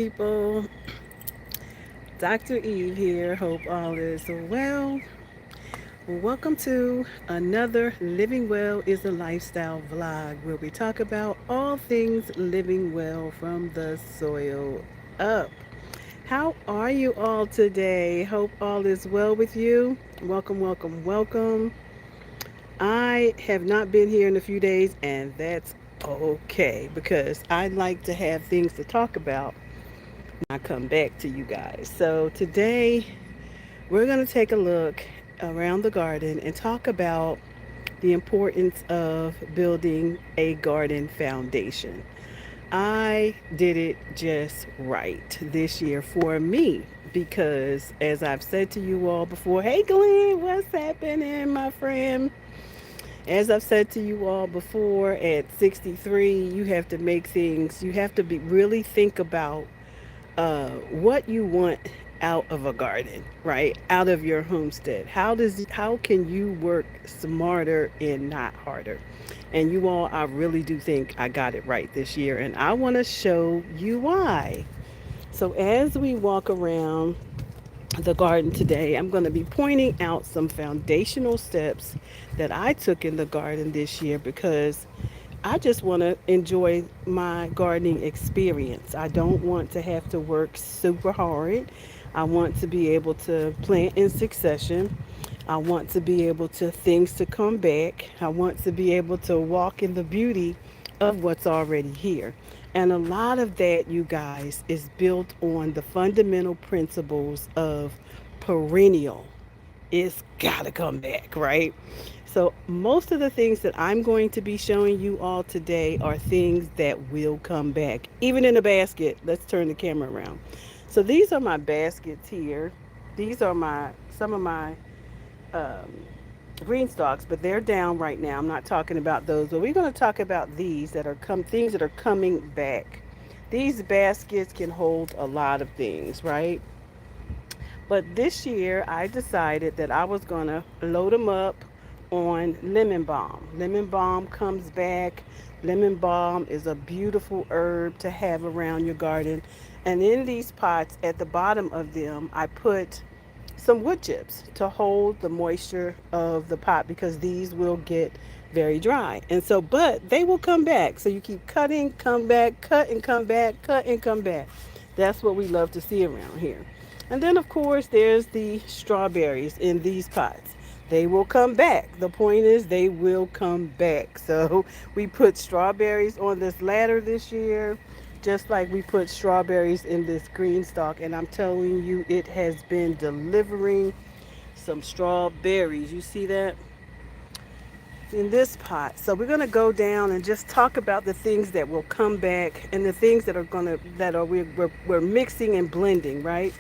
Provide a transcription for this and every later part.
people. Dr. Eve here. Hope all is well. Welcome to another Living Well is a Lifestyle vlog where we talk about all things living well from the soil up. How are you all today? Hope all is well with you. Welcome, welcome, welcome. I have not been here in a few days, and that's okay because I like to have things to talk about I come back to you guys. So today we're going to take a look around the garden and talk about the importance of building a garden foundation. I did it just right this year for me because, as I've said to you all before, hey Glenn, what's happening, my friend? As I've said to you all before, at 63, you have to make things, you have to be really think about what you want out of a garden, right? Out of your homestead. How can you work smarter and not harder? And you all, I really do think I got it right this year, and I want to show you why. So as we walk around the garden today, I'm going to be pointing out some foundational steps that I took in the garden this year because I just want to enjoy my gardening experience. I don't want to have to work super hard. I want to be able to plant in succession. I want to be able to things to come back. I want to be able to walk in the beauty of what's already here. And a lot of that, you guys, is built on the fundamental principles of perennial. It's got to come back, right? So, most of the things that I'm going to be showing you all today are things that will come back, even in a basket. Let's turn the camera around. So, these are my baskets here. These are some of my um, green stalks, but they're down right now. I'm not talking about those, but we're going to talk about these that are things that are coming back. These baskets can hold a lot of things, right? But this year, I decided that I was going to load them up on lemon balm. Lemon balm comes back. Lemon balm is a beautiful herb to have around your garden. And in these pots, at the bottom of them, I put some wood chips to hold the moisture of the pot because these will get very dry. And so, but they will come back. So you keep cutting, come back, cut and come back, cut and come back. That's what we love to see around here. And then, of course, there's the strawberries in these pots. They will come back. The point is, they will come back. So we put strawberries on this ladder this year, just like we put strawberries in this green stalk. And I'm telling you, it has been delivering some strawberries. You see that? In this pot. So we're going to go down and just talk about the things that will come back and the things that are going to, that are, we're mixing and blending, right?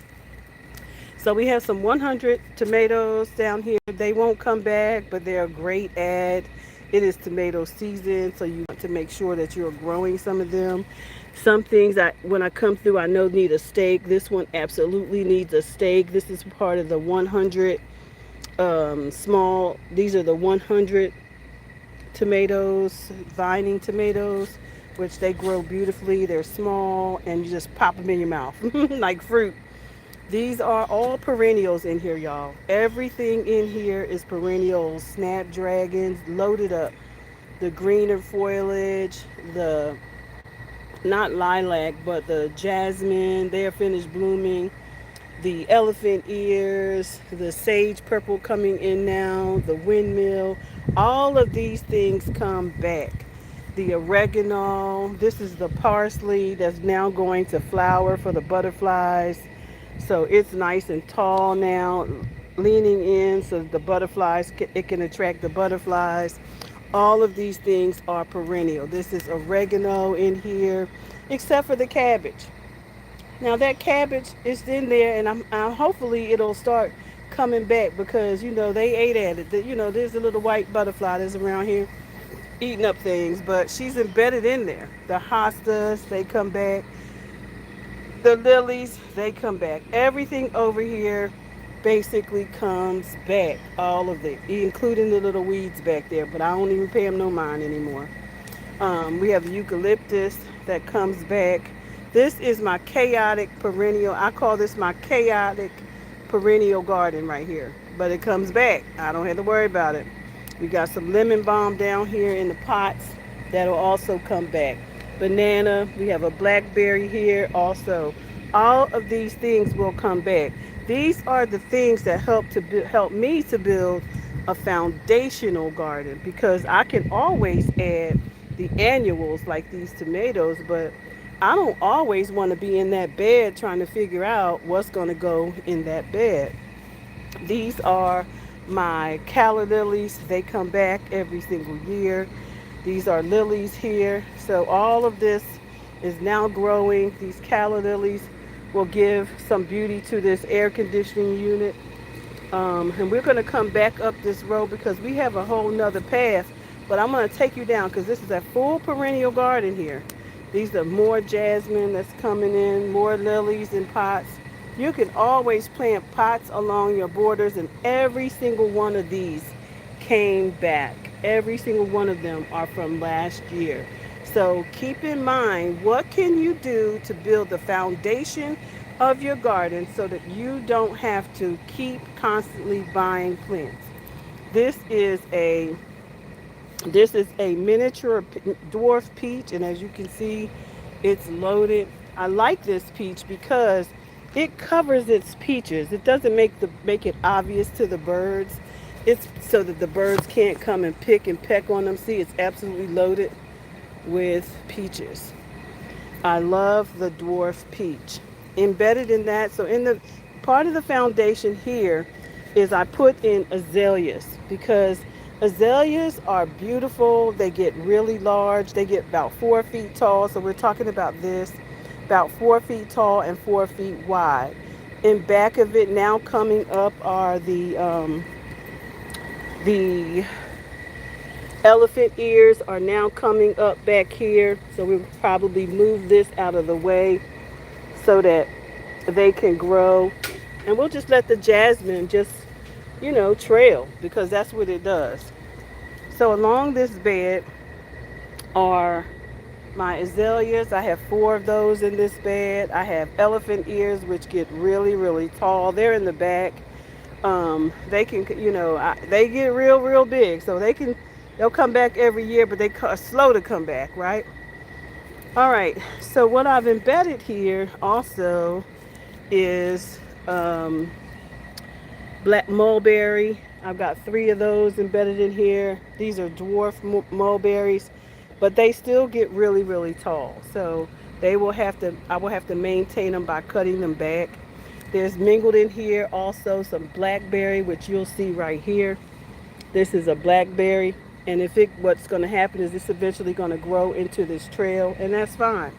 So we have some 100 tomatoes down here. They won't come back, but they're a great add. It is tomato season, so you want to make sure that you're growing some of them. Some things when I come through, I know need a stake. This one absolutely needs a stake. This is part of the 100 small. These are the 100 tomatoes, vining tomatoes, which they grow beautifully. They're small, and you just pop them in your mouth like fruit. These are all perennials in here, y'all. Everything in here is perennials, snapdragons, loaded up. The greener foliage, the not lilac, but the jasmine, they are finished blooming. The elephant ears, the sage purple coming in now, the windmill, all of these things come back. The oregano, this is the parsley that's now going to flower for the butterflies. So it's nice and tall now, leaning in so the butterflies, it can attract the butterflies. All of these things are perennial. This is oregano in here, except for the cabbage. Now that cabbage is in there, and I'm hopefully it'll start coming back because they ate at it. There's a little white butterfly that's around here eating up things, but she's embedded in there. The hostas, they come back. The lilies, they come back. Everything over here basically comes back. All of it, including the little weeds back there. But I don't even pay them no mind anymore. We have the eucalyptus that comes back. This is my chaotic perennial. I call this my chaotic perennial garden right here. But it comes back. I don't have to worry about it. We got some lemon balm down here in the pots that'll also come back. Banana, we have a blackberry here also. All of these things will come back. These are the things that help me to build a foundational garden because I can always add the annuals like these tomatoes, but I don't always want to be in that bed trying to figure out what's going to go in that bed. These are my calla lilies. They come back every single year. These are lilies here. So all of this is now growing. These calla lilies will give some beauty to this air conditioning unit. And we're going to come back up this road because we have a whole nother path. But I'm going to take you down because this is a full perennial garden here. These are more jasmine that's coming in, more lilies in pots. You can always plant pots along your borders, and every single one of these came back. Every single one of them are from last year. So keep in mind, what can you do to build the foundation of your garden so that you don't have to keep constantly buying plants? This is a this is a miniature dwarf peach, and as you can see, it's loaded. I like this peach because it covers its peaches. It doesn't make it obvious to the birds. It's so that the birds can't come and pick and peck on them. See, it's absolutely loaded with peaches. I love the dwarf peach. Embedded in that, so in the part of the foundation here is I put in azaleas because azaleas are beautiful. They get really large. They get about 4 feet tall. So we're talking about this, about 4 feet tall and 4 feet wide. In back of it now coming up are the elephant ears are now coming up back here. So we'll probably move this out of the way so that they can grow. And we'll just let the jasmine just, trail because that's what it does. So along this bed are my azaleas. I have 4 of those in this bed. I have elephant ears, which get really, really tall. They're in the back. They can, they get real, real big. So they'll come back every year, but they are slow to come back, right? All right. So what I've embedded here also is black mulberry. I've got 3 of those embedded in here. These are dwarf mulberries, but they still get really, really tall. So I will have to maintain them by cutting them back. There's mingled in here also some blackberry, which you'll see right here. This is a blackberry, and what's going to happen is it's eventually going to grow into this trail, and that's fine.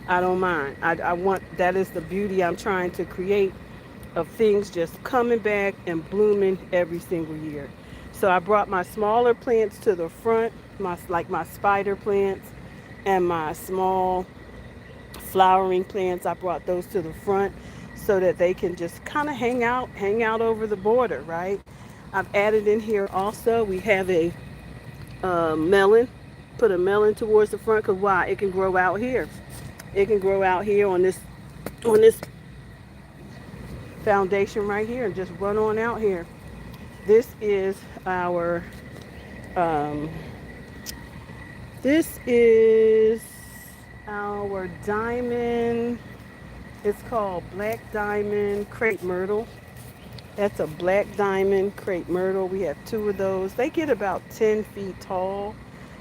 I don't mind. I want that is the beauty I'm trying to create of things just coming back and blooming every single year. So I brought my smaller plants to the front, my spider plants and my small flowering plants. I brought those to the front so that they can just kind of hang out over the border, right? I've added in here also, we have a melon. Put a melon towards the front because why? It can grow out here. It can grow out here on this foundation right here and just run on out here. This is our um, this is our diamond. It's called black diamond crepe myrtle. That's a black diamond crepe myrtle. We have 2 of those. They get about 10 feet tall,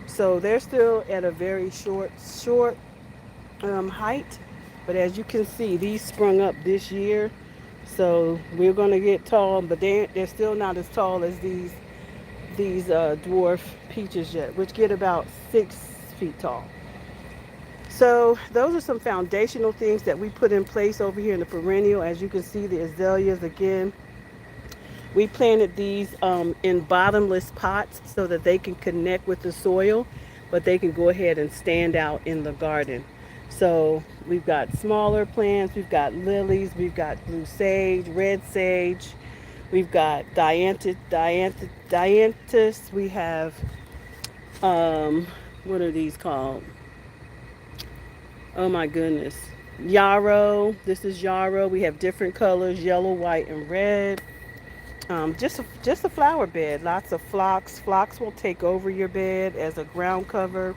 so they're still at a very short height. But as you can see, these sprung up this year, so we're going to get tall, but they're still not as tall as these dwarf peaches yet, which get about 6 feet tall. So those are some foundational things that we put in place over here in the perennial. As you can see, the azaleas again. We planted these in bottomless pots so that they can connect with the soil, but they can go ahead and stand out in the garden. So we've got smaller plants, we've got lilies, we've got blue sage, red sage, we've got dianthus, we have, what are these called? Oh my goodness. Yarrow. This is yarrow. We have different colors: yellow, white, and red. Just a flower bed. Lots of phlox. Phlox will take over your bed as a ground cover.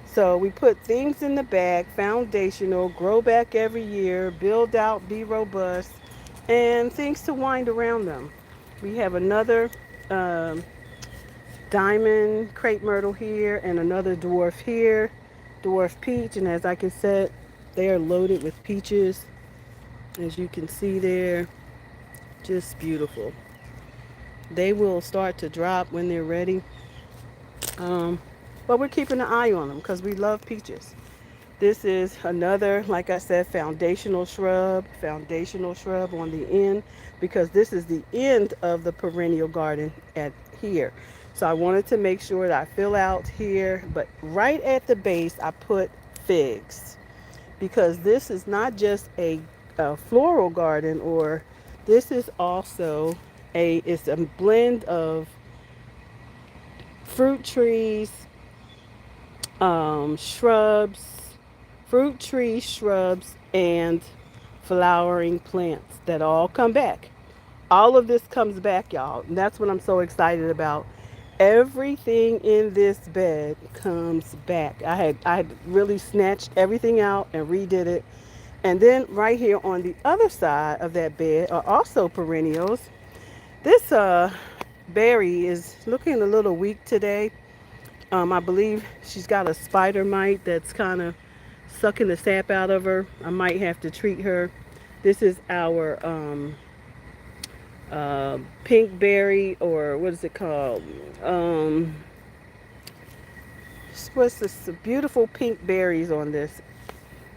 So we put things in the bag, foundational, grow back every year, build out, be robust, and things to wind around them. We have another um, diamond crepe myrtle here and another dwarf here, dwarf peach. And as I can say, they are loaded with peaches, as you can see there. Just beautiful. They will start to drop when they're ready. Um, but we're keeping an eye on them because we love peaches. This is another, like I said, foundational shrub on the end because this is the end of the perennial garden at here. So I wanted to make sure that I fill out here, but right at the base I put figs because this is not just a floral garden, or this is also it's a blend of fruit trees, shrubs, fruit trees, shrubs, and flowering plants that all come back. All of this comes back, y'all. And that's what I'm so excited about. Everything in this bed comes back. I had really snatched everything out and redid it. And then right here on the other side of that bed are also perennials. This berry is looking a little weak today. I believe she's got a spider mite that's kind of sucking the sap out of her. I might have to treat her. This is our pink berry, or what is it called? Um, what's this? Beautiful pink berries on this,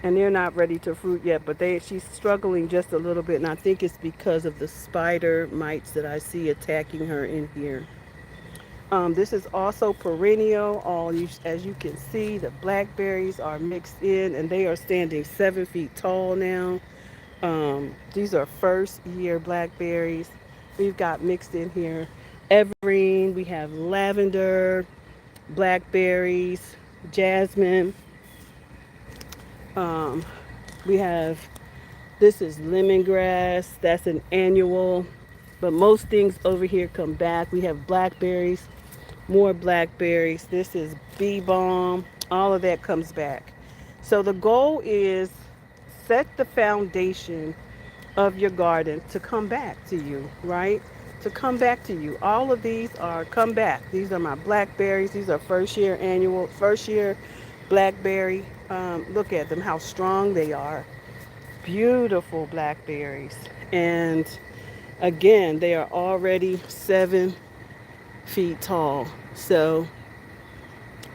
and they're not ready to fruit yet. But she's struggling just a little bit, and I think it's because of the spider mites that I see attacking her in here. This is also perennial. As you can see, the blackberries are mixed in, and they are standing 7 feet tall now. These are first year blackberries. We've got mixed in here evergreen. We have lavender, blackberries, jasmine. Um, we have This is lemongrass. That's an annual. But most things over here come back. We have blackberries, more blackberries. This is bee balm. All of that comes back. So the goal is set the foundation of your garden to come back to you, right? To come back to you. All of these are come back. These are my blackberries. These are first year blackberry. Look at them, how strong they are. Beautiful blackberries. And again, they are already 7 feet tall. So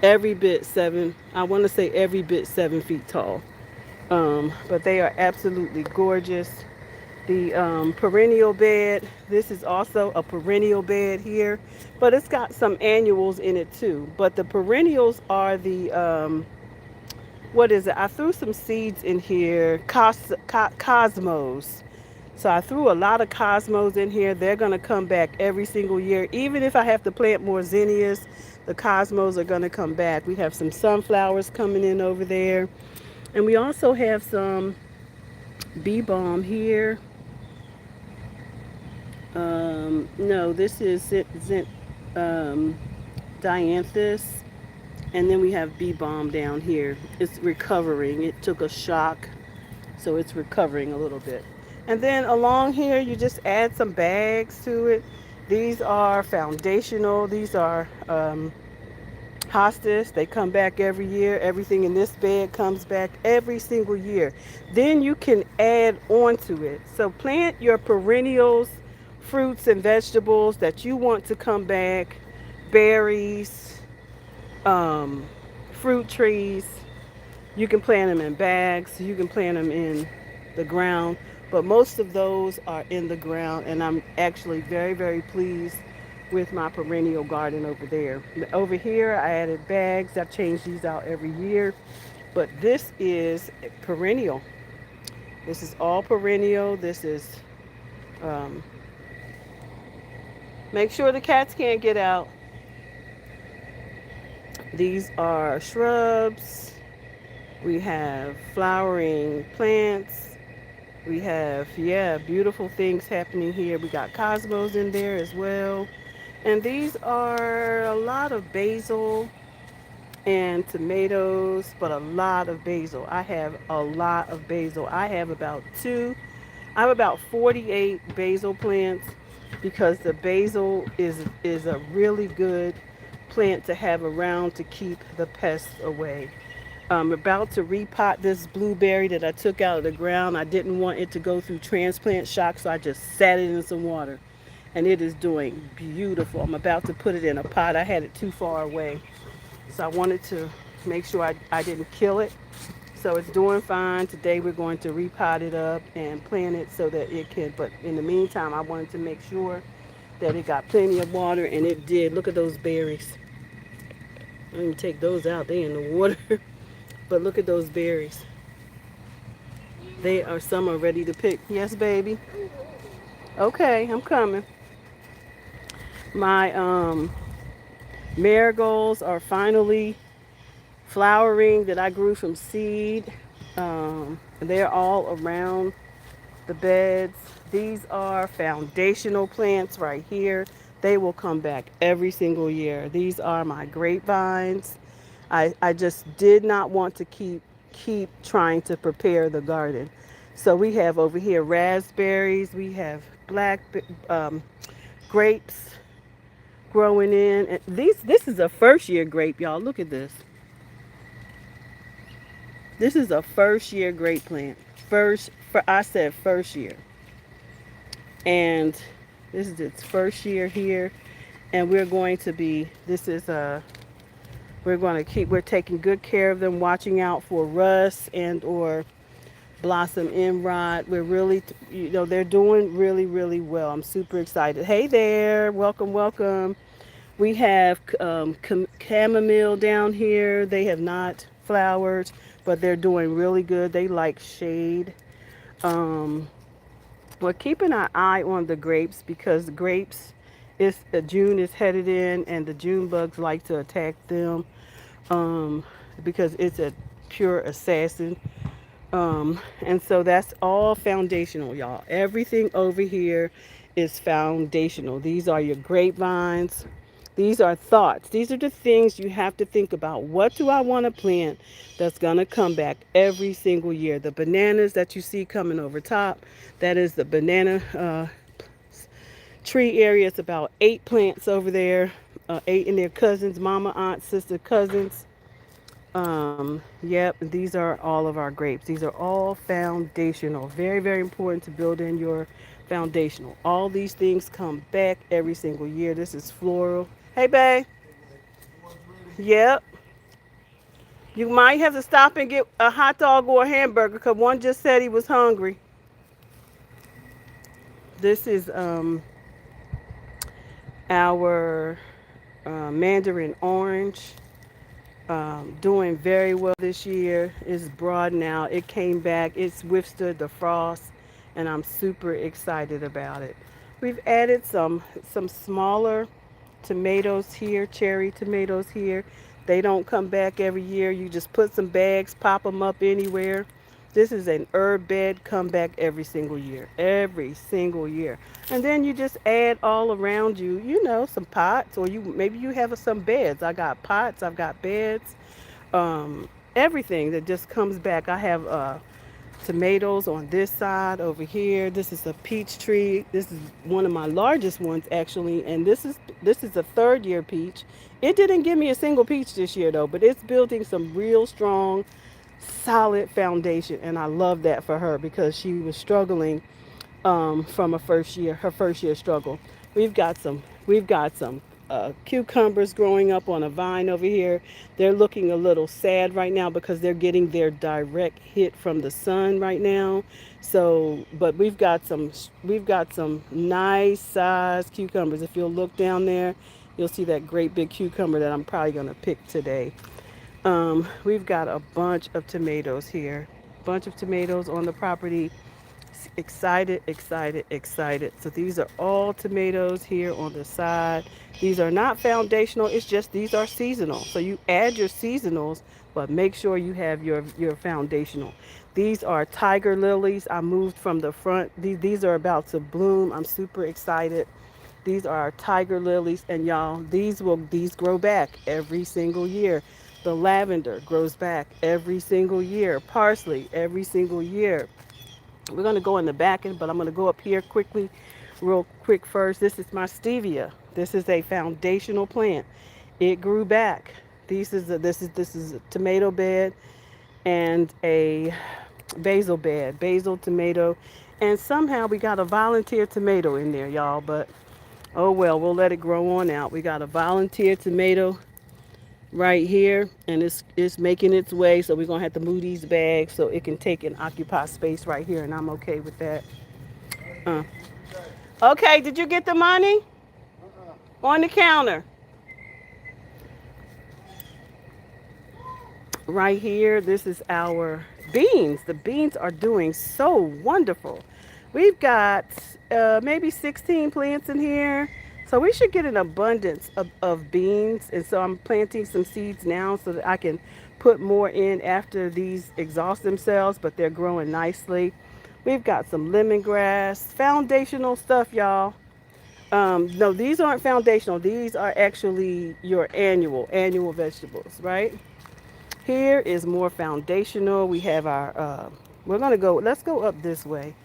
every bit I want to say every bit 7 feet tall. But they are absolutely gorgeous. The perennial bed, this is also a perennial bed here, but it's got some annuals in it too. But the perennials are the, what is it? I threw some seeds in here, cosmos. So I threw a lot of cosmos in here. They're going to come back every single year. Even if I have to plant more zinnias, the cosmos are going to come back. We have some sunflowers coming in over there. And we also have some bee balm here. No, this is dianthus. And then we have bee balm down here. It's recovering. It took a shock, so it's recovering a little bit. And then along here, you just add some bags to it. These are foundational. These are hostas. They come back every year. Everything in this bed comes back every single year. Then you can add on to it. So plant your perennials, fruits and vegetables that you want to come back, berries, um, fruit trees. You can plant them in bags. You can plant them in the ground. But most of those are in the ground. And I'm actually very, very pleased with my perennial garden over there. Over here, I added bags. I've changed these out every year. But this is perennial. This is all perennial. This is, um, make sure the cats can't get out. These are shrubs. We have flowering plants. We have, yeah, beautiful things happening here. We got cosmos in there as well. And these are a lot of basil and tomatoes, but a lot of basil. I have a lot of basil. I have about 48 basil plants because the basil is a really good plant to have around to keep the pests away. I'm about to repot this blueberry that I took out of the ground. I didn't want it to go through transplant shock, so I just sat it in some water. And it is doing beautiful. I'm about to put it in a pot. I had it too far away. So I wanted to make sure I didn't kill it. So it's doing fine. Today we're going to repot it up and plant it so that it can, but in the meantime, I wanted to make sure that it got plenty of water, and it did. Look at those berries. I didn't even take those out. They in the water. But look at those berries. They are, some are ready to pick. Yes, baby. Okay, I'm coming. My marigolds are finally flowering that I grew from seed. They're all around the beds. These are foundational plants right here. They will come back every single year. These are my grapevines. I just did not want to keep trying to prepare the garden. So we have over here raspberries. We have black um, grapes growing in. And this is a first year grape, y'all. Look at this. This is a first year grape plant. I said first year. And this is its first year here. And we're going to be, this is a, we're going to keep, we're taking good care of them, watching out for rust and or blossom end rot. We're really, they're doing really, really well. I'm super excited. Hey there, welcome, welcome. We have chamomile down here. They have not flowered, but they're doing really good. They like shade. Um, we're keeping our eye on the grapes because grapes is June is headed in, and the June bugs like to attack them um, because it's a pure assassin. And so that's all foundational, y'all. Everything over here is foundational. These are your grapevines. These are thoughts. These are the things you have to think about. What do I want to plant that's going to come back every single year? The bananas that you see coming over top, that is the banana tree area. It's about 8 plants over there, 8 and their cousins, mama, aunt, sister, cousins. Yep, these are all of our grapes. These are all foundational. Very, very important to build in your foundational. All these things come back every single year. This is floral. Hey, babe. Yep. You might have to stop and get a hot dog or a hamburger because one just said he was hungry. This is our mandarin orange. Doing very well this year. It's broad now. It came back. It's withstood the frost, and I'm super excited about it. We've added some smaller tomatoes here, cherry tomatoes here. They don't come back every year. You just put some bags, pop them up anywhere. This is an herb bed, come back every single year. And then you just add all around you, some pots, or maybe you have some beds. I got pots, I've got beds, everything that just comes back. I have tomatoes on this side over here. This is a peach tree. This is one of my largest ones actually, and this is a third year peach. It didn't give me a single peach this year though, but it's building some real strong, solid foundation, and I love that for her because she was struggling from her first year struggle. We've got some cucumbers growing up on a vine over here. They're looking a little sad right now because they're getting their direct hit from the sun right now. So, but we've got some nice sized cucumbers. If you'll look down there, you'll see that great big cucumber that I'm probably gonna pick today. We've got a bunch of tomatoes here, bunch of tomatoes on the property. excited, excited, excited. So these are all tomatoes here on the side. These are not foundational, it's just these are seasonal. So you add your seasonals, but make sure you have your foundational. These are tiger lilies. I moved from the front. These are about to bloom. I'm super excited. These are our tiger lilies, and y'all, these grow back every single year. The lavender grows back every single year. Parsley every single year. We're going to go in the back end, but I'm going to go up here quickly, real quick first. This is my stevia. This is a foundational plant. It grew back. This is a tomato bed and a basil bed, basil tomato, and somehow we got a volunteer tomato in there, y'all. But oh well, we'll let it grow on out. We got a volunteer tomato right here, and it's making its way. So we're gonna have to move these bags so it can take and occupy space right here, and I'm okay with that. Uh. Okay, did you get the money on the counter? Right here, this is our beans. The beans are doing so wonderful. We've got maybe 16 plants in here. So we should get an abundance of beans. And so I'm planting some seeds now so that I can put more in after these exhaust themselves, but they're growing nicely. We've got some lemongrass, foundational stuff, y'all. No, these aren't foundational. These are actually your annual vegetables, right? Here is more foundational. We have our, let's go up this way.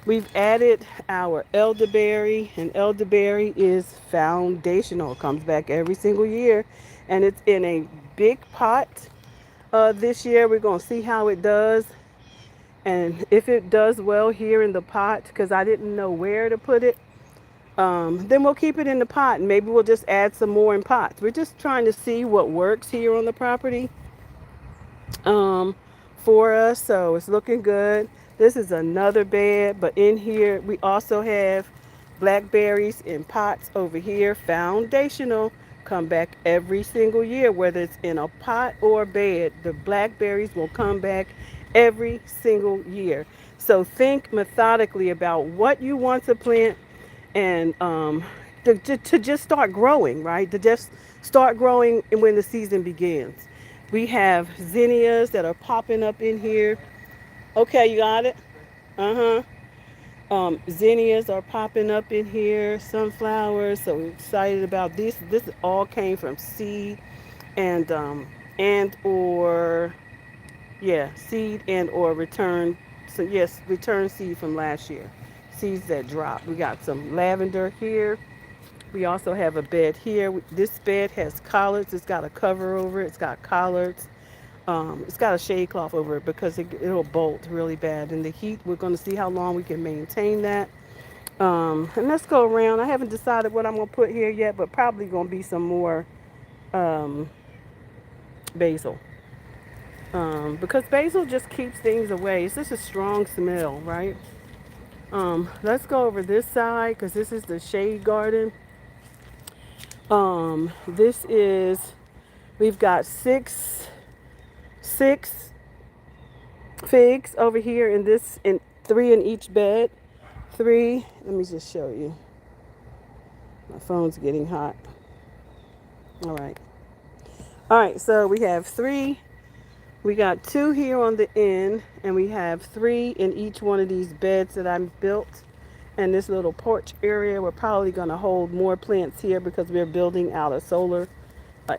We've added our elderberry, and elderberry is foundational. It comes back every single year, and it's in a big pot. This year, we're going to see how it does. And if it does well here in the pot, because I didn't know where to put it, then we'll keep it in the pot, and maybe we'll just add some more in pots. We're just trying to see what works here on the property um, for us. So it's looking good. This is another bed, but in here we also have blackberries in pots over here. Foundational, come back every single year, whether it's in a pot or a bed. The blackberries will come back every single year. So think methodically about what you want to plant, and to just start growing, right? To just start growing when the season begins. We have zinnias that are popping up in here. Okay, you got it? Uh huh. Zinnias are popping up in here. Sunflowers. So we're excited about this. This all came from seed and or seed and or return. So yes, return seed from last year. Seeds that dropped. We got some lavender here. We also have a bed here. This bed has collards. It's got a cover over it. It's got collards. It's got a shade cloth over it because it'll bolt really bad. In the heat, we're going to see how long we can maintain that. And let's go around. I haven't decided what I'm going to put here yet, but probably going to be some more um, basil. Because basil just keeps things away. It's just a strong smell, right? Let's go over this side because this is the shade garden. This is, we've got six figs over here in this, in three in each bed. Three, let me just show you. My phone's getting hot. All right. All right, so we have three. We got two here on the end, and we have three in each one of these beds that I built. And this little porch area, we're probably going to hold more plants here because we're building out a solar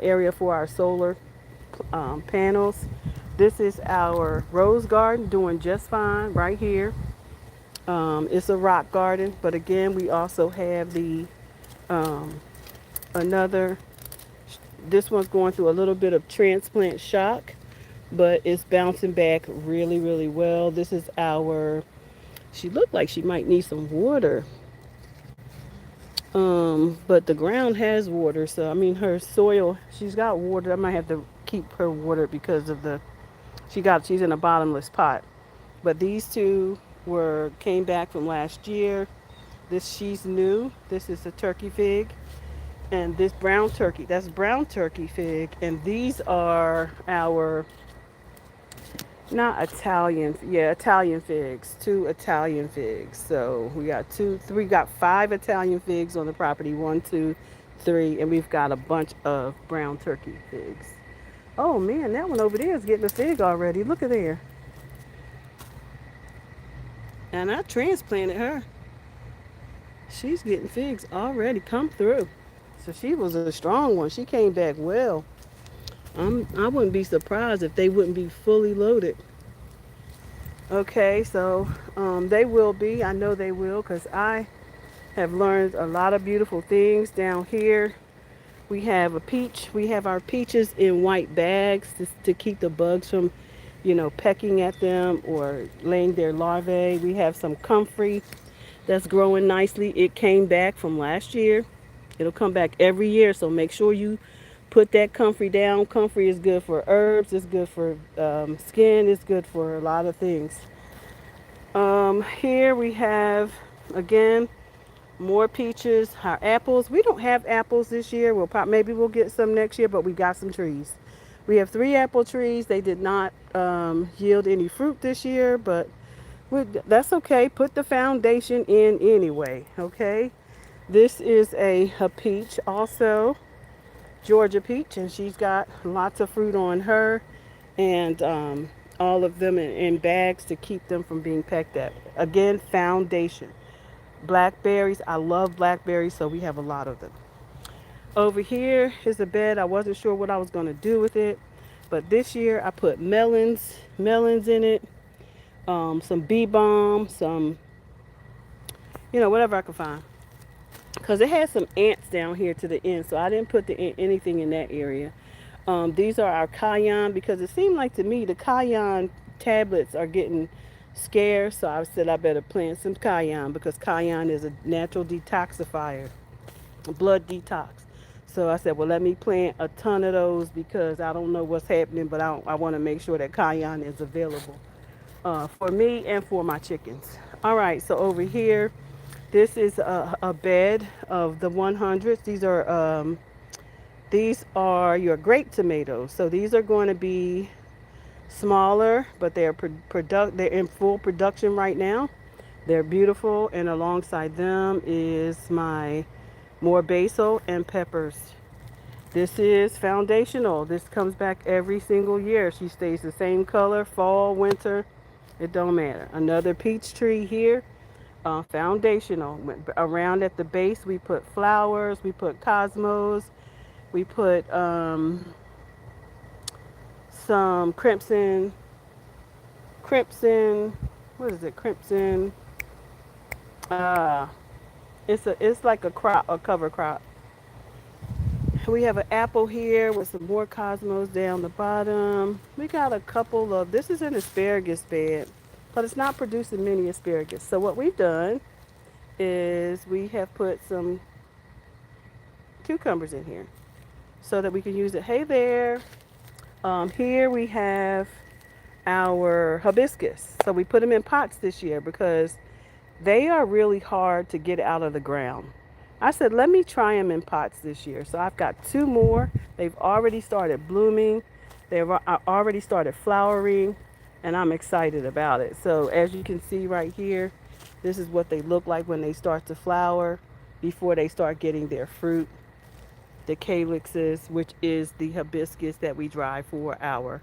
area for our solar panels. This is our rose garden, doing just fine right here. It's a rock garden, but again, we also have the um, another. This one's going through a little bit of transplant shock, but it's bouncing back really, really well. This is our. She looked like she might need some water. But the ground has water, so I mean her soil. She's got water. I might have to keep her water because of the. She's in a bottomless pot. But these two came back from last year. She's new. This is a turkey fig, and this brown turkey. That's brown turkey fig, and these are our Not Italian, yeah, Italian figs. Two Italian figs. So we got got five Italian figs on the property. One, two, three, and we've got a bunch of brown turkey figs. Oh man, that one over there is getting a fig already. Look at there. And I transplanted her. She's getting figs already. Come through. So she was a strong one. She came back well. I wouldn't be surprised if they wouldn't be fully loaded. Okay, so they will be. I know they will because I have learned a lot of beautiful things down here. We have a peach. We have our peaches in white bags to keep the bugs from, pecking at them or laying their larvae. We have some comfrey that's growing nicely. It came back from last year. It'll come back every year, so make sure you put that comfrey down. Comfrey is good for herbs. It's good for skin. It's good for a lot of things. Here we have again more peaches. Our apples. We don't have apples this year. Maybe we'll get some next year, but we got some trees. We have three apple trees. They did not yield any fruit this year, but that's okay. Put the foundation in anyway. Okay. This is a peach also, Georgia peach, and she's got lots of fruit on her, and all of them in bags to keep them from being pecked at. Again, foundation. Blackberries, I love blackberries, so we have a lot of them. Over here is a bed. I wasn't sure what I was going to do with it, but this year I put melons in it, some bee balm, some, whatever I could find. Because it has some ants down here to the end, so I didn't put anything in that area. These are our cayenne because it seemed like to me the cayenne tablets are getting scarce, so I said I better plant some cayenne because cayenne is a natural detoxifier, blood detox. So I said, well, let me plant a ton of those because I don't know what's happening, but I want to make sure that cayenne is available for me and for my chickens. All right, so over here, this is a bed of the 100s. These are your grape tomatoes. So these are going to be smaller, but they're in full production right now. They're beautiful, and alongside them is my more basil and peppers. This is foundational. This comes back every single year. She stays the same color, fall, winter. It don't matter. Another peach tree here, foundational. Around at the base, we put flowers, we put cosmos, we put some crimson. What is it? Crimson. Uh, it's like a cover crop. We have an apple here with some more cosmos down the bottom. We got a couple of. This is an asparagus bed, but it's not producing many asparagus. So what we've done is we have put some cucumbers in here so that we can use it. Hey there. Here we have our hibiscus. So we put them in pots this year because they are really hard to get out of the ground. I said, let me try them in pots this year. So I've got two more. They've already started blooming. They've already started flowering, and I'm excited about it. So as you can see right here, this is what they look like when they start to flower before they start getting their fruit. The calyxes, which is the hibiscus that we dry for our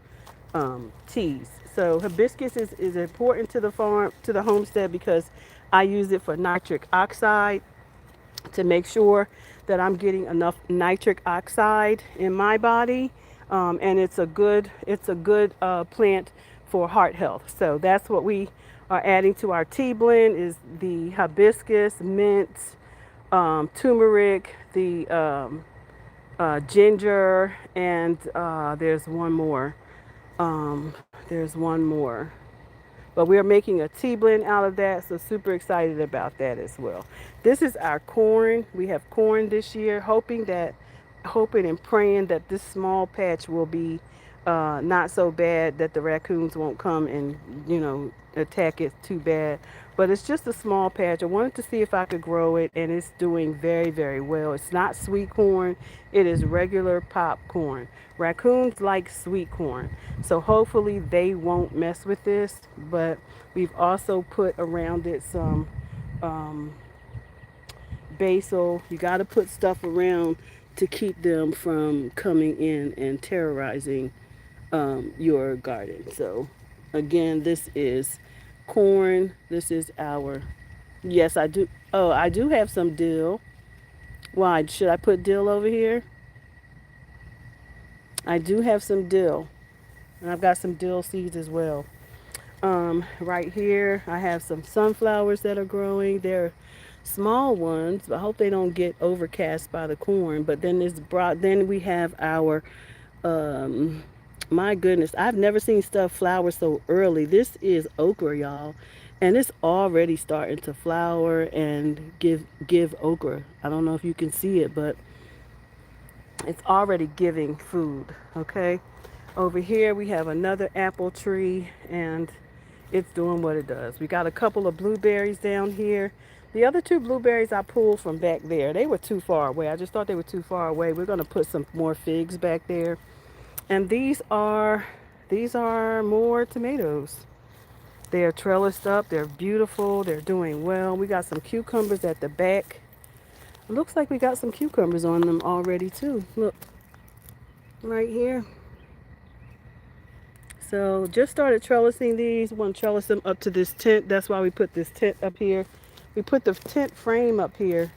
teas. So hibiscus is important to the farm, to the homestead, because I use it for nitric oxide to make sure that I'm getting enough nitric oxide in my body, and it's a good plant for heart health. So that's what we are adding to our tea blend is the hibiscus, mint, turmeric, the ginger, and there's one more. There's one more. But we're making a tea blend out of that, so super excited about that as well. This is our corn. We have corn this year, hoping and praying that this small patch will be not so bad that the raccoons won't come and attack it too bad. but it's just a small patch. I wanted to see if I could grow it, and it's doing very, very well. It's not sweet corn, it is regular popcorn. Raccoons like sweet corn, so hopefully they won't mess with this. But we've also put around it some um, basil. You got to put stuff around to keep them from coming in and terrorizing your garden. So, again, this is corn. This is our. Yes, I do. Oh, I do have some dill. Why? Should I put dill over here? I do have some dill. And I've got some dill seeds as well. Right here, I have some sunflowers that are growing. They're small ones. I hope they don't get overcast by the corn. But then this brought. Then we have our. Um, my goodness, I've never seen stuff flower so early. This is okra, y'all, and it's already starting to flower and give okra. I don't know if you can see it, but it's already giving food. Okay. Over here we have another apple tree, and it's doing what it does. We got a couple of blueberries down here. The other two blueberries I pulled from back there. They were too far away. I just thought they were too far away. We're going to put some more figs back there. And these are more tomatoes. They are trellised up. They're beautiful. They're doing well. We got some cucumbers at the back. It looks like we got some cucumbers on them already too. Look, right here. So just started trellising these. Want to trellis them up to this tent. That's why we put this tent up here. We put the tent frame up here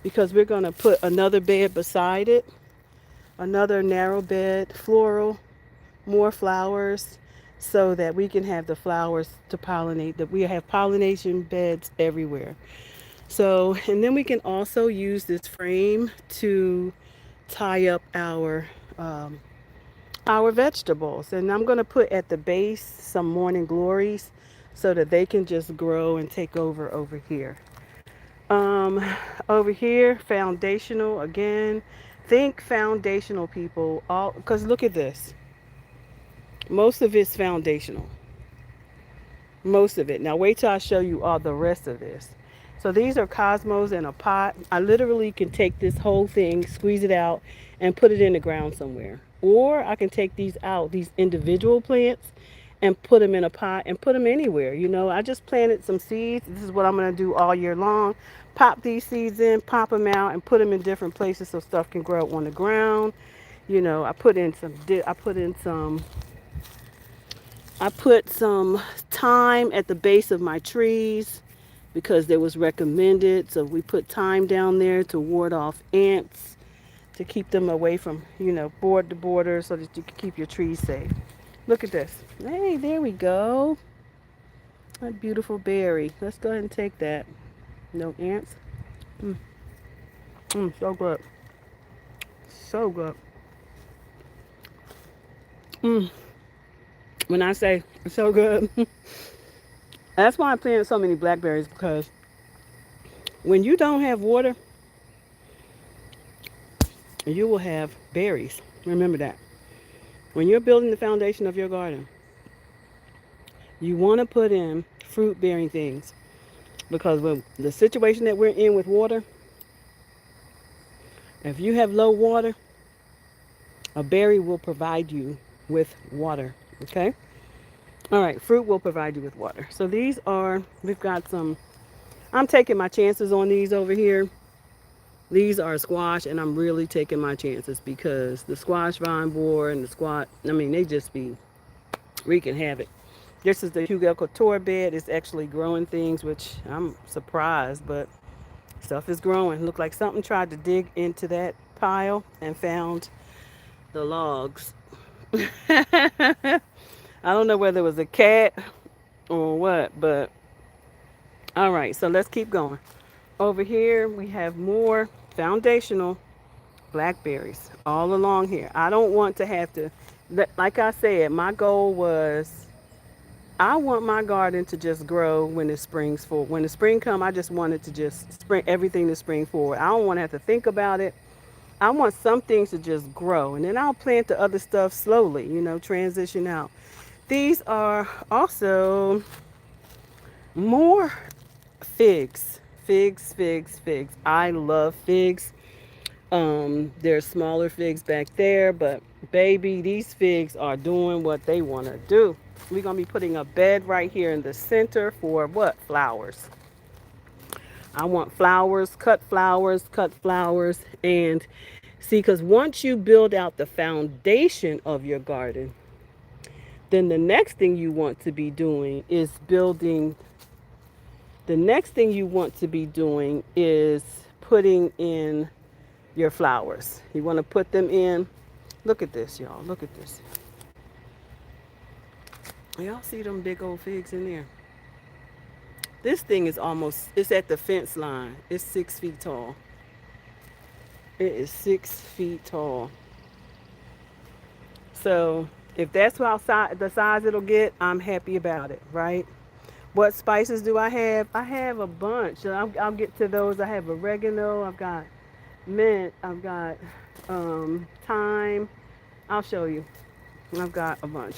because we're going to put another bed beside it. Another narrow bed, floral, more flowers, so that we can have the flowers to pollinate. That we have pollination beds everywhere. So, and then we can also use this frame to tie up our vegetables. And I'm going to put at the base some morning glories so that they can just grow and take over here. Um, Over here, foundational again. Think foundational, people. All because look at this. Most of it's foundational. Most of it. Now wait till I show you all the rest of this. So these are cosmos in a pot. I literally can take this whole thing, squeeze it out, and put it in the ground somewhere. Or I can take these out, these individual plants, and put them in a pot and put them anywhere. I just planted some seeds. This is what I'm going to do all year long. Pop these seeds in, pop them out, and put them in different places so stuff can grow on the ground. I put some thyme at the base of my trees because it was recommended. So we put thyme down there to ward off ants, to keep them away from, board the border so that you can keep your trees safe. Look at this. Hey, there we go. A beautiful berry. Let's go ahead and take that. No ants. Mm, so good. So good. Mm. When I say it's so good, that's why I planted so many blackberries, because when you don't have water, you will have berries. Remember that. When you're building the foundation of your garden, you want to put in fruit bearing things, because with the situation that we're in with water, if you have low water, a berry will provide you with water. Okay? All right, fruit will provide you with water. So we've got some, I'm taking my chances on these over here. These are squash, and I'm really taking my chances because the squash vine borer and the squash, they just be wreaking havoc. This is the Hugo Couture bed. It's actually growing things, which I'm surprised, but stuff is growing. Looked like something tried to dig into that pile and found the logs. I don't know whether it was a cat or what, but all right, so let's keep going. Over here, we have more foundational blackberries all along here. I don't want to have to, like I said, my goal was I want my garden to just grow when it springs forward. When the spring comes, I just want it to just spring everything to spring forward. I don't want to have to think about it. I want some things to just grow, and then I'll plant the other stuff slowly, transition out. These are also More figs. Figs, figs, figs. I love figs. There's smaller figs back there, but baby, these figs are doing what they want to do. We're going to be putting a bed right here in the center for what? Flowers. I want flowers, cut flowers. And see, because once you build out the foundation of your garden, then the next thing you want to be doing is putting in your flowers. You want to put them in. Look at this, y'all. Look at this. Y'all see them big old figs in there? This thing is it's at the fence line. It's 6 feet tall. It is 6 feet tall. So if that's the size it'll get, I'm happy about it, right? What spices do I have? I have a bunch. I'll get to those. I have oregano. I've got mint. I've got thyme. I'll show you. I've got a bunch.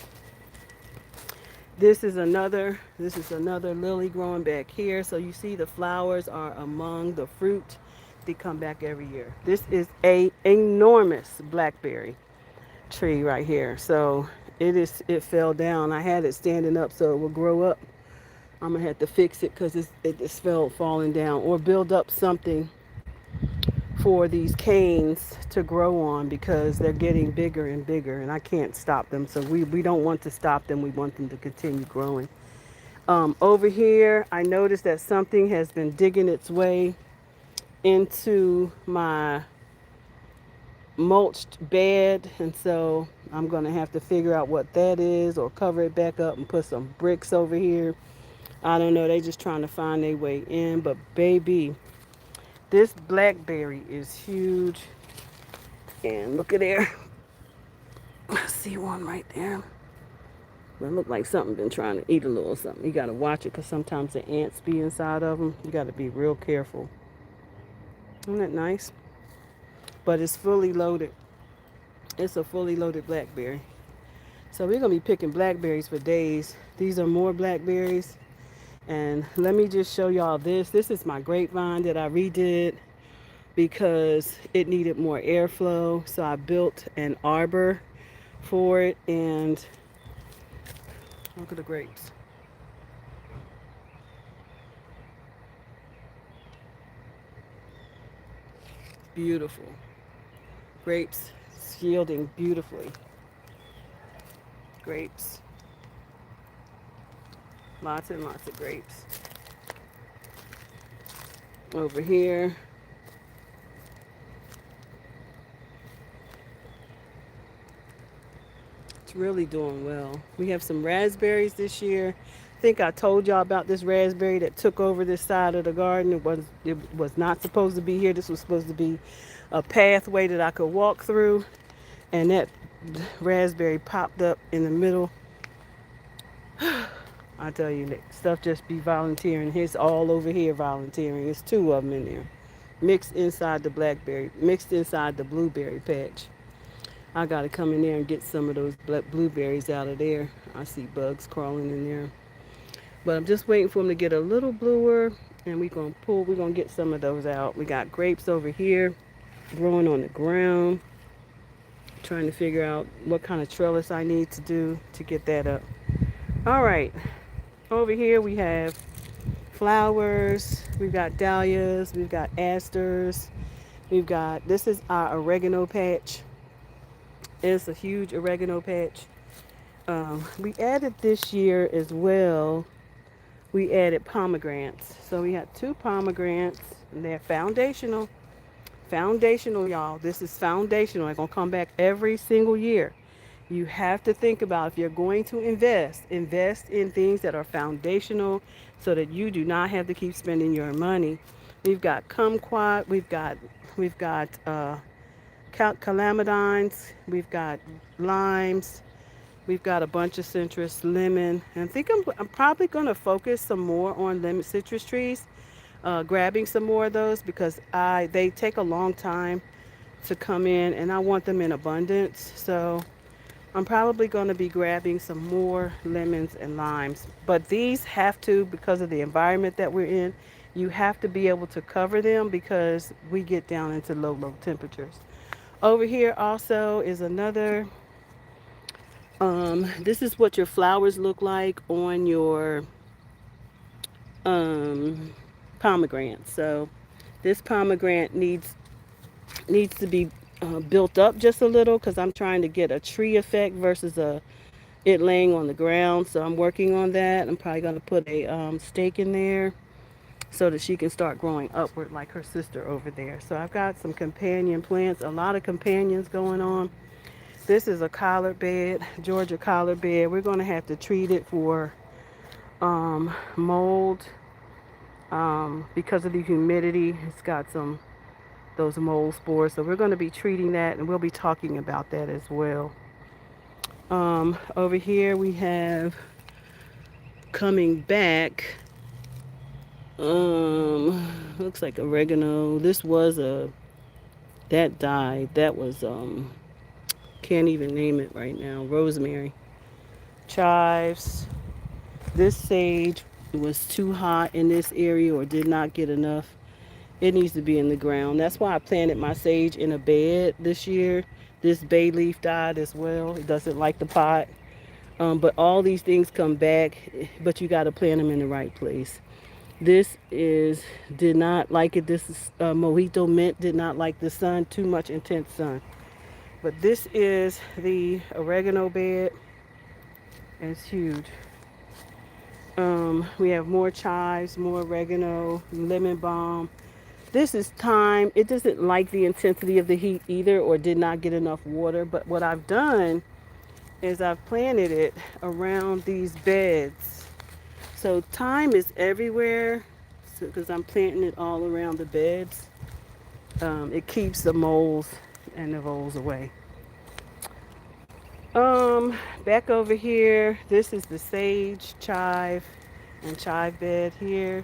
This is another lily growing back here. So you see the flowers are among the fruit. They come back every year. This is a enormous blackberry tree right here. So it fell down. I had it standing up so it will grow up. I'm gonna have to fix it because it just falling down, or build up something for these canes to grow on because they're getting bigger and bigger and I can't stop them. So we don't want to stop them. We want them to continue growing. Over here, I noticed that something has been digging its way into my mulched bed, and so I'm going to have to figure out what that is or cover it back up and put some bricks over here. I don't know. They just trying to find their way in, but baby, this blackberry is huge. And look at there. I see one right there. But it looked like something been trying to eat a little something. You got to watch it because sometimes the ants be inside of them. You got to be real careful. Isn't that nice? But it's fully loaded. It's a fully loaded blackberry. So we're going to be picking blackberries for days. These are more blackberries. And let me just show y'all this. This is my grapevine that I redid because it needed more airflow. So I built an arbor for it. And look at the grapes. Beautiful. Grapes yielding beautifully. Grapes. Lots and lots of grapes. Over here. It's really doing well. We have some raspberries this year. I think I told y'all about this raspberry that took over this side of the garden. It was not supposed to be here. This was supposed to be a pathway that I could walk through. And that raspberry popped up in the middle. I tell you, that stuff just be volunteering. It's all over here volunteering. It's two of them in there. Mixed inside the blueberry patch. I got to come in there and get some of those blueberries out of there. I see bugs crawling in there. But I'm just waiting for them to get a little bluer, and we're going to get some of those out. We got grapes over here growing on the ground. Trying to figure out what kind of trellis I need to do to get that up. All right. Over here we have flowers. We've got dahlias. We've got asters. This is our oregano patch. It's a huge oregano patch. We added this year as well. We added pomegranates. So we had two pomegranates, and they're foundational. Foundational, y'all. This is foundational. They're going to come back every single year. You have to think about, if you're going to invest in things that are foundational so that you do not have to keep spending your money. We've got kumquat. We've got calamadines. We've got limes. We've got a bunch of citrus, lemon. And I think I'm probably going to focus some more on lemon citrus trees. Grabbing some more of those because they take a long time to come in, and I want them in abundance. So I'm probably going to be grabbing some more lemons and limes. But these have to, because of the environment that we're in, you have to be able to cover them because we get down into low temperatures. Over here also is another, this is what your flowers look like on your um, pomegranate. So this pomegranate needs to be built up just a little because I'm trying to get a tree effect versus it laying on the ground. So I'm working on that. I'm probably going to put a stake in there so that she can start growing upward like her sister over there. So I've got some companion plants, a lot of companions going on. This is a collard bed, Georgia collard bed. We're going to have to treat it for mold because of the humidity. It's got some those mold spores. So we're going to be treating that and we'll be talking about that as well. Over here we have coming back, looks like oregano. This was that died. That was, can't even name it right now. Rosemary. Chives. This sage was too hot in this area or did not get enough. It needs to be in the ground. That's why I planted my sage in a bed this year. This bay leaf died as well. It doesn't like the pot. But all these things come back, but you got to plant them in the right place. This is did not like it. This is mojito mint did not like the sun, too much intense sun. But this is the oregano bed. It's huge. We have more chives, more oregano, lemon balm. This is thyme. It doesn't like the intensity of the heat either, or did not get enough water. But what I've done is I've planted it around these beds. So thyme is everywhere because I'm planting it all around the beds. It keeps the moles and the voles away. Back over here, this is the sage, chive, and chive bed here.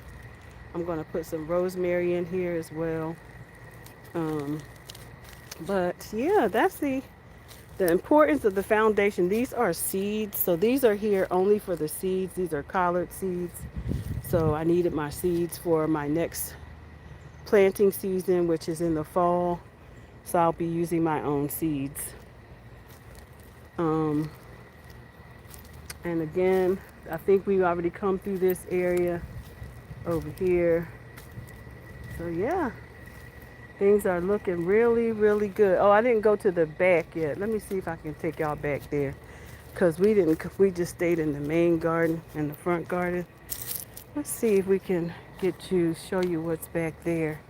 I'm going to put some rosemary in here as well. Um, but yeah, that's the importance of the foundation. These are seeds, so these are here only for the seeds. These are collard seeds. So I needed my seeds for my next planting season, which is in the fall. So I'll be using my own seeds. Um, and again, I think we've already come through this area over here. So yeah, things are looking really, really good. Oh, I didn't go to the back yet. Let me see if I can take y'all back there. Because we just stayed in the main garden and the front garden. Let's see if we can show you what's back there.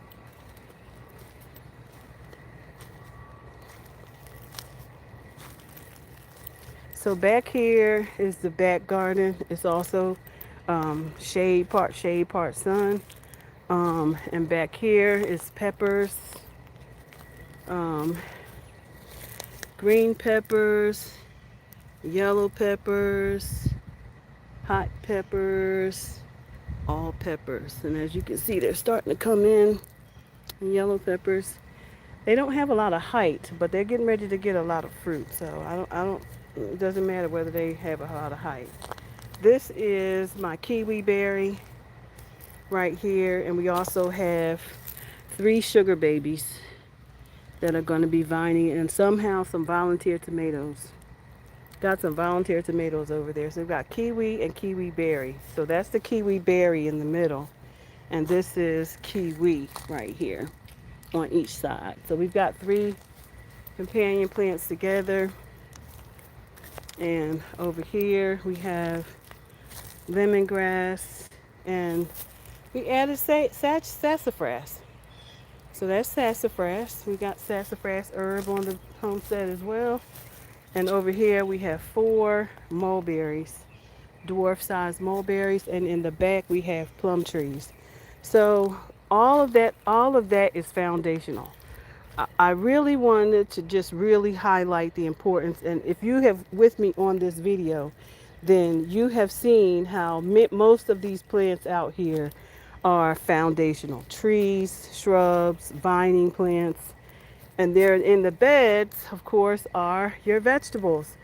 So back here is the back garden. It's also shade, part sun. And back here is peppers, um, green peppers, yellow peppers, hot peppers, all peppers. And as you can see, they're starting to come in. Yellow peppers. They don't have a lot of height, but they're getting ready to get a lot of fruit. So it doesn't matter whether they have a lot of height. This is my kiwi berry right here. And we also have 3 sugar babies that are going to be vining and somehow some volunteer tomatoes. Got some volunteer tomatoes over there. So we've got kiwi and kiwi berry. So that's the kiwi berry in the middle. And this is kiwi right here on each side. So we've got 3 companion plants together. And over here we have lemongrass. And we added sassafras. So that's sassafras. We got sassafras herb on the homestead as well. And over here we have 4 mulberries, dwarf-sized mulberries, and in the back we have plum trees. So all of that is foundational. I really wanted to just really highlight the importance, and if you have with me on this video, then you have seen how most of these plants out here are foundational. Trees, shrubs, vining plants, and there in the beds, of course, are your vegetables.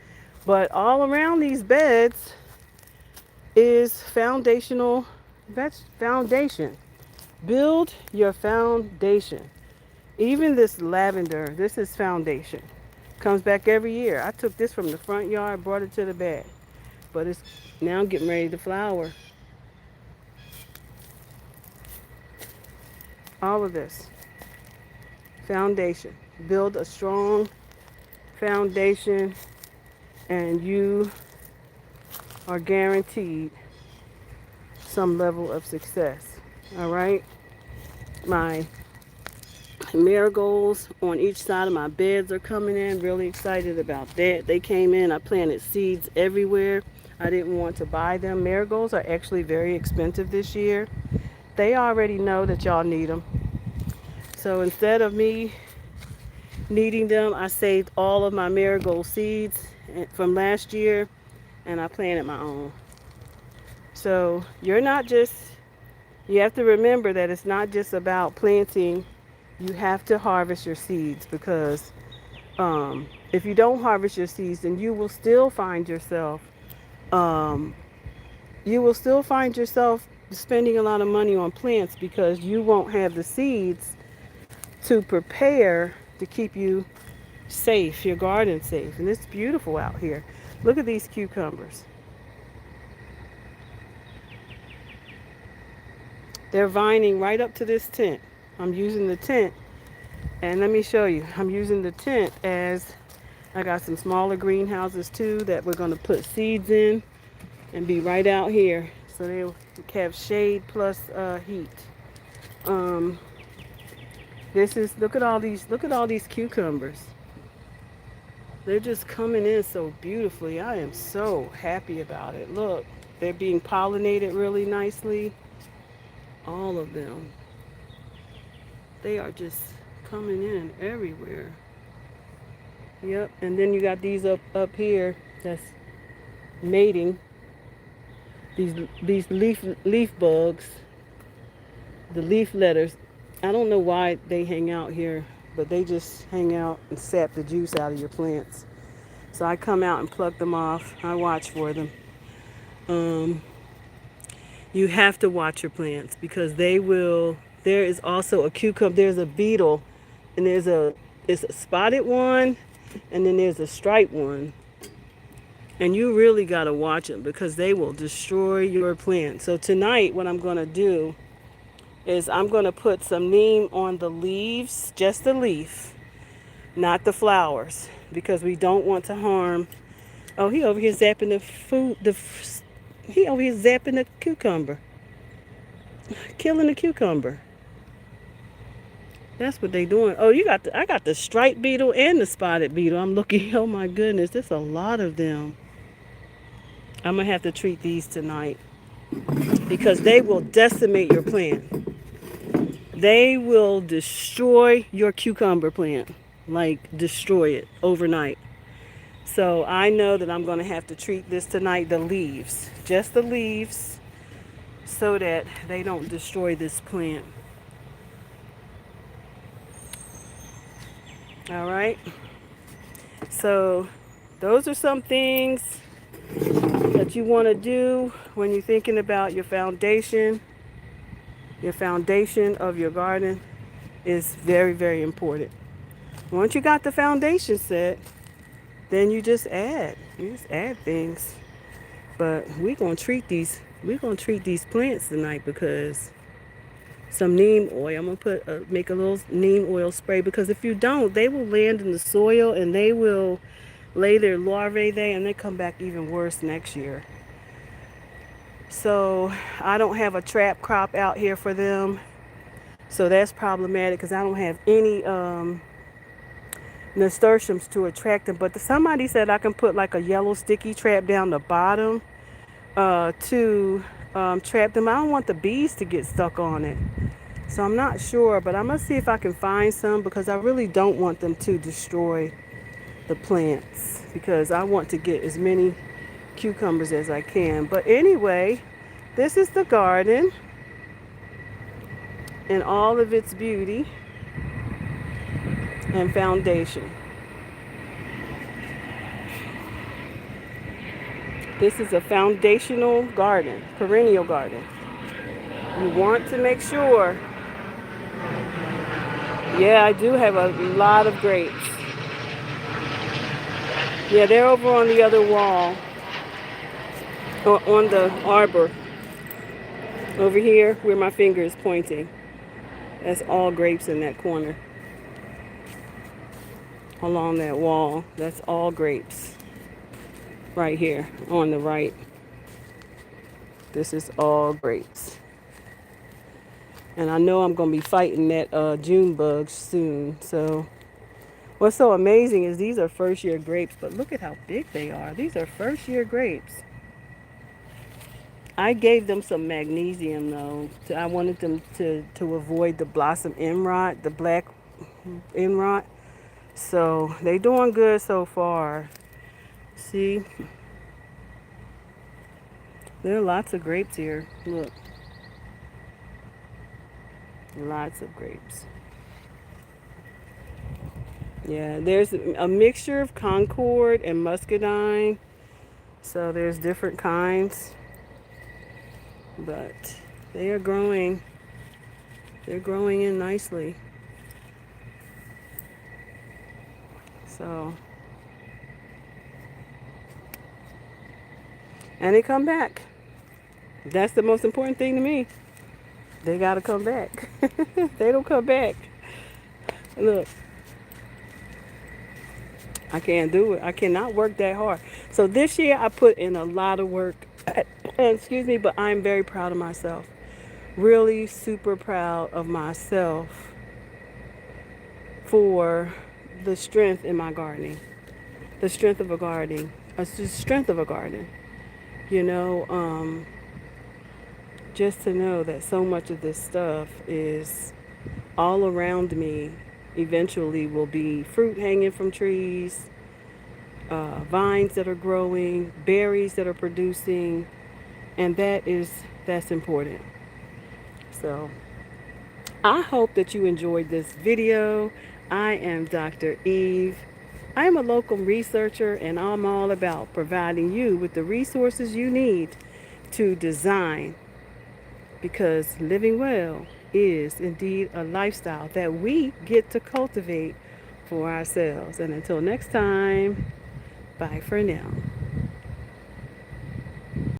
But all around these beds is foundation. Build your foundation. Even this lavender, this is foundation. Comes back every year. I took this from the front yard, brought it to the back. But it's now getting ready to flower. All of this. Foundation. Build a strong foundation and you are guaranteed some level of success. All right? My marigolds on each side of my beds are coming in. Really excited about that. They came in. I planted seeds everywhere. I didn't want to buy them. Marigolds are actually very expensive this year. They already know that y'all need them. So instead of me needing them, I saved all of my marigold seeds from last year and I planted my own. So you have to remember that it's not just about planting. You have to harvest your seeds because if you don't harvest your seeds, then um, you will still find yourself spending a lot of money on plants because you won't have the seeds to prepare to keep you safe, your garden safe. And it's beautiful out here. Look at these cucumbers. They're vining right up to this tent. I'm using the tent, and let me show you. I'm using the tent as I got some smaller greenhouses too that we're going to put seeds in and be right out here. So they'll have shade plus heat. Um, look at all these cucumbers. They're just coming in so beautifully. I am so happy about it. Look, they're being pollinated really nicely. All of them. They are just coming in everywhere. Yep, and then you got these up here that's mating. These leaf bugs, the leaf letters. I don't know why they hang out here, but they just hang out and sap the juice out of your plants. So I come out and pluck them off. I watch for them. Um, you have to watch your plants because they will. There is also a cucumber. There's a beetle, and it's a spotted one, and then there's a striped one. And you really got to watch them because they will destroy your plant. So tonight, what I'm going to do is I'm going to put some neem on the leaves, just the leaf, not the flowers, because we don't want to harm. Oh, he over here zapping the food. He over here zapping the cucumber, killing the cucumber. That's what they doing. Oh, I got the striped beetle and the spotted beetle. I'm looking. Oh my goodness, there's a lot of them. I'm gonna have to treat these tonight because they will decimate your plant. They will destroy your cucumber plant, like destroy it overnight. So I know that I'm gonna have to treat this tonight, the leaves, just the leaves, so that they don't destroy this plant. All right. So those are some things that you want to do when you're thinking about your foundation. Your foundation of your garden is very, very important. Once you got the foundation set, then you just add. You just add things. But we're gonna treat these plants tonight because some neem oil. I'm gonna make a little neem oil spray because if you don't, they will land in the soil and they will lay their larvae there and they come back even worse next year. So I don't have a trap crop out here for them. So that's problematic because I don't have any nasturtiums to attract them. But somebody said I can put like a yellow sticky trap down the bottom to trap them. I don't want the bees to get stuck on it. So I'm not sure, but I'm going to see if I can find some because I really don't want them to destroy the plants because I want to get as many cucumbers as I can. But anyway, this is the garden in all of its beauty and foundation. This is a foundational garden, perennial garden. You want to make sure. Yeah, I do have a lot of grapes. Yeah, they're over on the other wall, or on the arbor. Over here, where my finger is pointing. That's all grapes in that corner. Along that wall, that's all grapes. Right here, on the right. This is all grapes. And I know I'm going to be fighting that June bug soon. So what's so amazing is these are first year grapes, but look at how big they are. These are first year grapes. I gave them some magnesium though. I wanted them to avoid the blossom end rot, the black end rot. So they doing good so far. See, there are lots of grapes here. Look, lots of grapes. Yeah, there's a mixture of Concord and Muscadine. So there's different kinds, but they are growing. They're growing in nicely. So, and they come back. That's the most important thing to me. They gotta come back. They don't come back. Look, I can't do it. I cannot work that hard. So this year I put in a lot of work. Excuse me, but I'm very proud of myself. Really super proud of myself for the strength in my gardening. The strength of a gardening. The strength of a garden. You know, just to know that so much of this stuff is all around me eventually will be fruit hanging from trees, vines that are growing, berries that are producing, and that's important. So I hope that you enjoyed this video. I am Dr. Eve. I am a local researcher and I'm all about providing you with the resources you need to design, because living well is indeed a lifestyle that we get to cultivate for ourselves. And until next time, bye for now.